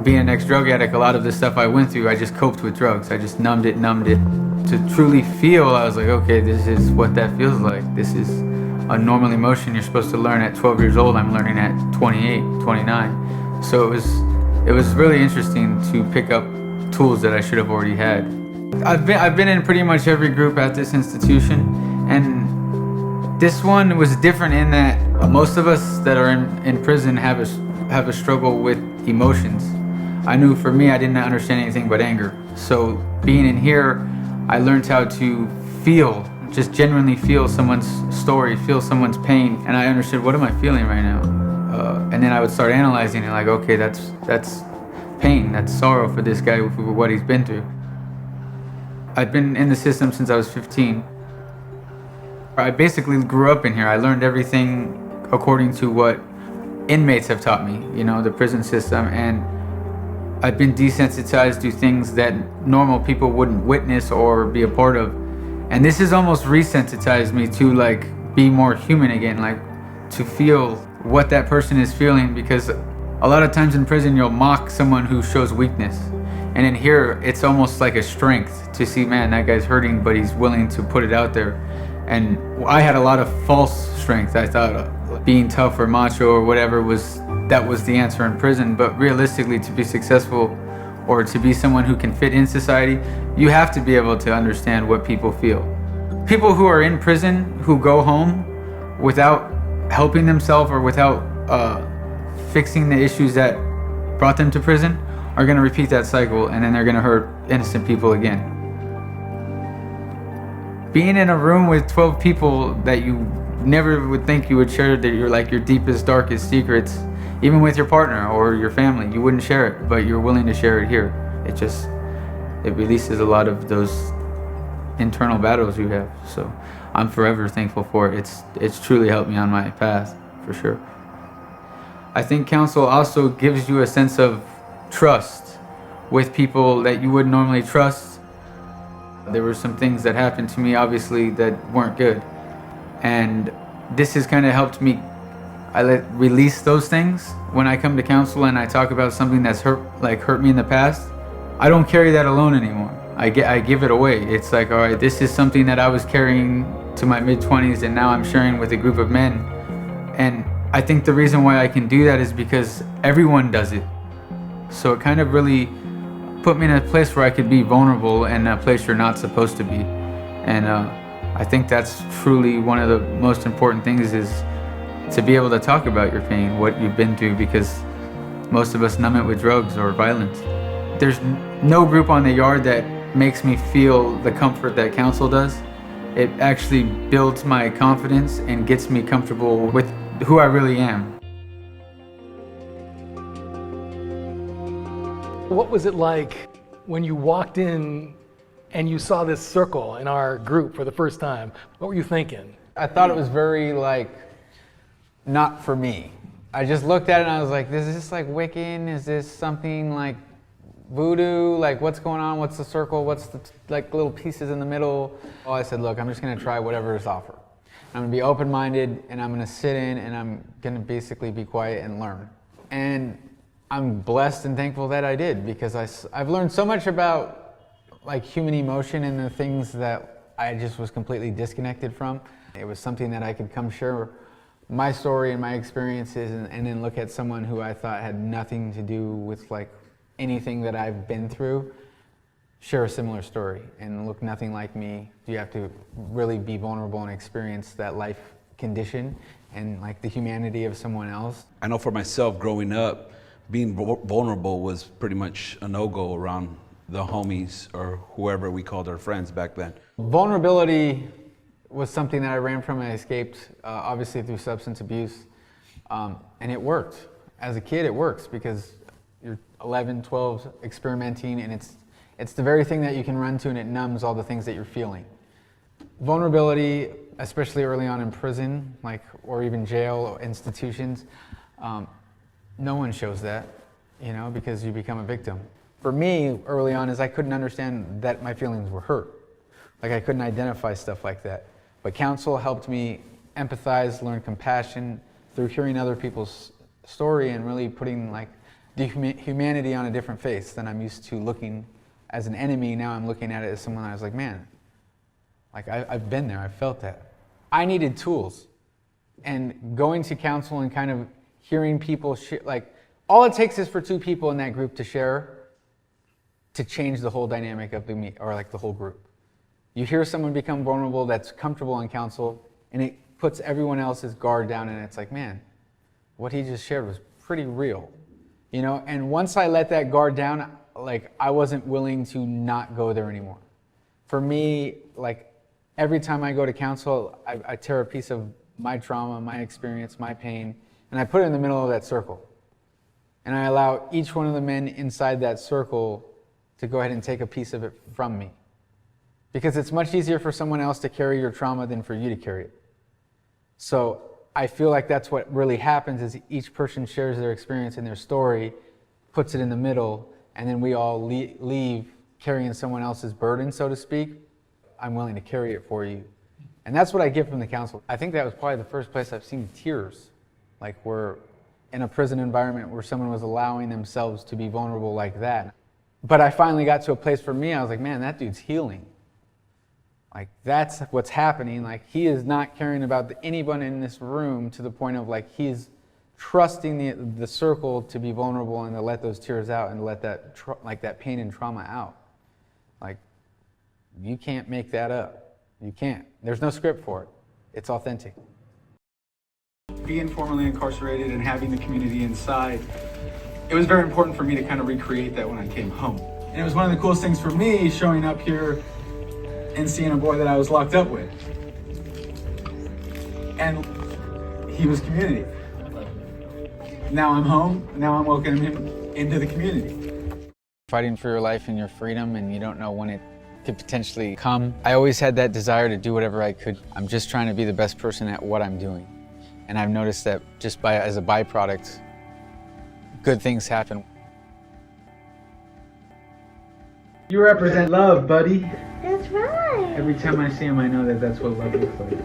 being an ex-drug addict, a lot of the stuff I went through, I just coped with drugs. I just numbed it. To truly feel, I was like, okay, this is what that feels like. This is a normal emotion you're supposed to learn at 12 years old. I'm learning at 28, 29. So it was really interesting to pick up tools that I should have already had. I've been in pretty much every group at this institution, and this one was different in that most of us that are in prison have a struggle with emotions. I knew for me, I didn't understand anything but anger. So being in here, I learned how to feel, just genuinely feel someone's story, feel someone's pain, and I understood, what am I feeling right now? And then I would start analyzing it, like, okay, that's pain, that's sorrow for this guy for what he's been through. I've been in the system since I was 15. I basically grew up in here. I learned everything according to what inmates have taught me, the prison system, and I've been desensitized to things that normal people wouldn't witness or be a part of. And this has almost resensitized me to be more human again, to feel what that person is feeling, because a lot of times in prison you'll mock someone who shows weakness. And in here, it's almost like a strength to see, man, that guy's hurting, but he's willing to put it out there. And I had a lot of false strength. I thought being tough or macho or whatever was the answer in prison. But realistically, to be successful or to be someone who can fit in society, you have to be able to understand what people feel. People who are in prison, who go home without helping themselves or without fixing the issues that brought them to prison, are going to repeat that cycle, and then they're going to hurt innocent people again. Being in a room with 12 people that you never would think you would share your deepest, darkest secrets, even with your partner or your family, you wouldn't share it, but you're willing to share it here. It releases a lot of those internal battles you have. So I'm forever thankful for it. It's truly helped me on my path, for sure. I think counsel also gives you a sense of trust with people that you wouldn't normally trust. There were some things that happened to me, obviously, that weren't good. And this has kind of helped me release those things. When I come to counsel and I talk about something that's hurt me in the past, I don't carry that alone anymore. I give it away. It's like, all right, this is something that I was carrying to my mid-20s, and now I'm sharing with a group of men. And I think the reason why I can do that is because everyone does it. So it kind of really put me in a place where I could be vulnerable and a place you're not supposed to be. And I think that's truly one of the most important things, is to be able to talk about your pain, what you've been through, because most of us numb it with drugs or violence. There's no group on the yard that makes me feel the comfort that counsel does. It actually builds my confidence and gets me comfortable with who I really am. What was it like when you walked in and you saw this circle in our group for the first time? What were you thinking? I thought it was very not for me. I just looked at it and I was like, is this like Wiccan? Is this something like voodoo? What's going on? What's the circle? What's the little pieces in the middle? Well, I said, look, I'm just gonna try whatever is offered. I'm gonna be open-minded, and I'm gonna sit in, and I'm gonna basically be quiet and learn. And I'm blessed and thankful that I did, because I've learned so much about human emotion and the things that I just was completely disconnected from. It was something that I could come share my story and my experiences, and then look at someone who I thought had nothing to do with anything that I've been through, share a similar story and look nothing like me. You have to really be vulnerable and experience that life condition and the humanity of someone else. I know for myself, growing up, being vulnerable was pretty much a no-go around the homies or whoever we called our friends back then. Vulnerability was something that I ran from and I escaped, obviously through substance abuse, and it worked. As a kid, it works because you're 11, 12, experimenting, and it's the very thing that you can run to, and it numbs all the things that you're feeling. Vulnerability, especially early on in prison, or even jail or institutions, no one shows that, because you become a victim. For me, early on, is I couldn't understand that my feelings were hurt. I couldn't identify stuff like that. But counsel helped me empathize, learn compassion through hearing other people's story and really putting the humanity on a different face than I'm used to looking as an enemy. Now I'm looking at it as someone I was like, man, like I've been there, I've felt that. I needed tools. And going to council and kind of hearing people like, all it takes is for two people in that group to share to change the whole dynamic of the or like the whole group. You hear someone become vulnerable that's comfortable in council, and it puts everyone else's guard down, and it's like, man, what he just shared was pretty real, you know? And once I let that guard down, like, I wasn't willing to not go there anymore. For me, like, every time I go to council, I tear a piece of my trauma, my experience, my pain, and I put it in the middle of that circle. And I allow each one of the men inside that circle to go ahead and take a piece of it from me. Because it's much easier for someone else to carry your trauma than for you to carry it. So I feel like that's what really happens, is each person shares their experience and their story, puts it in the middle, and then we all leave carrying someone else's burden, so to speak. I'm willing to carry it for you. And that's what I get from the council. I think that was probably the first place I've seen tears, like we're in a prison environment where someone was allowing themselves to be vulnerable like that. But I finally got to a place for me, I was like, man, that dude's healing. Like, that's what's happening. Like, he is not caring about anyone in this room to the point of, like, he's trusting the circle to be vulnerable and to let those tears out and to let that that pain and trauma out. Like, you can't make that up. You can't. There's no script for it. It's authentic. Being formerly incarcerated and having the community inside, it was very important for me to kind of recreate that when I came home. And it was one of the coolest things for me, showing up here and seeing a boy that I was locked up with. And he was community. Now I'm home, now I'm welcoming him into the community. Fighting for your life and your freedom, and you don't know when it could potentially come. I always had that desire to do whatever I could. I'm just trying to be the best person at what I'm doing. And I've noticed that just as a byproduct, good things happen. You represent love, buddy. That's right. Every time I see him, I know that that's what love looks like.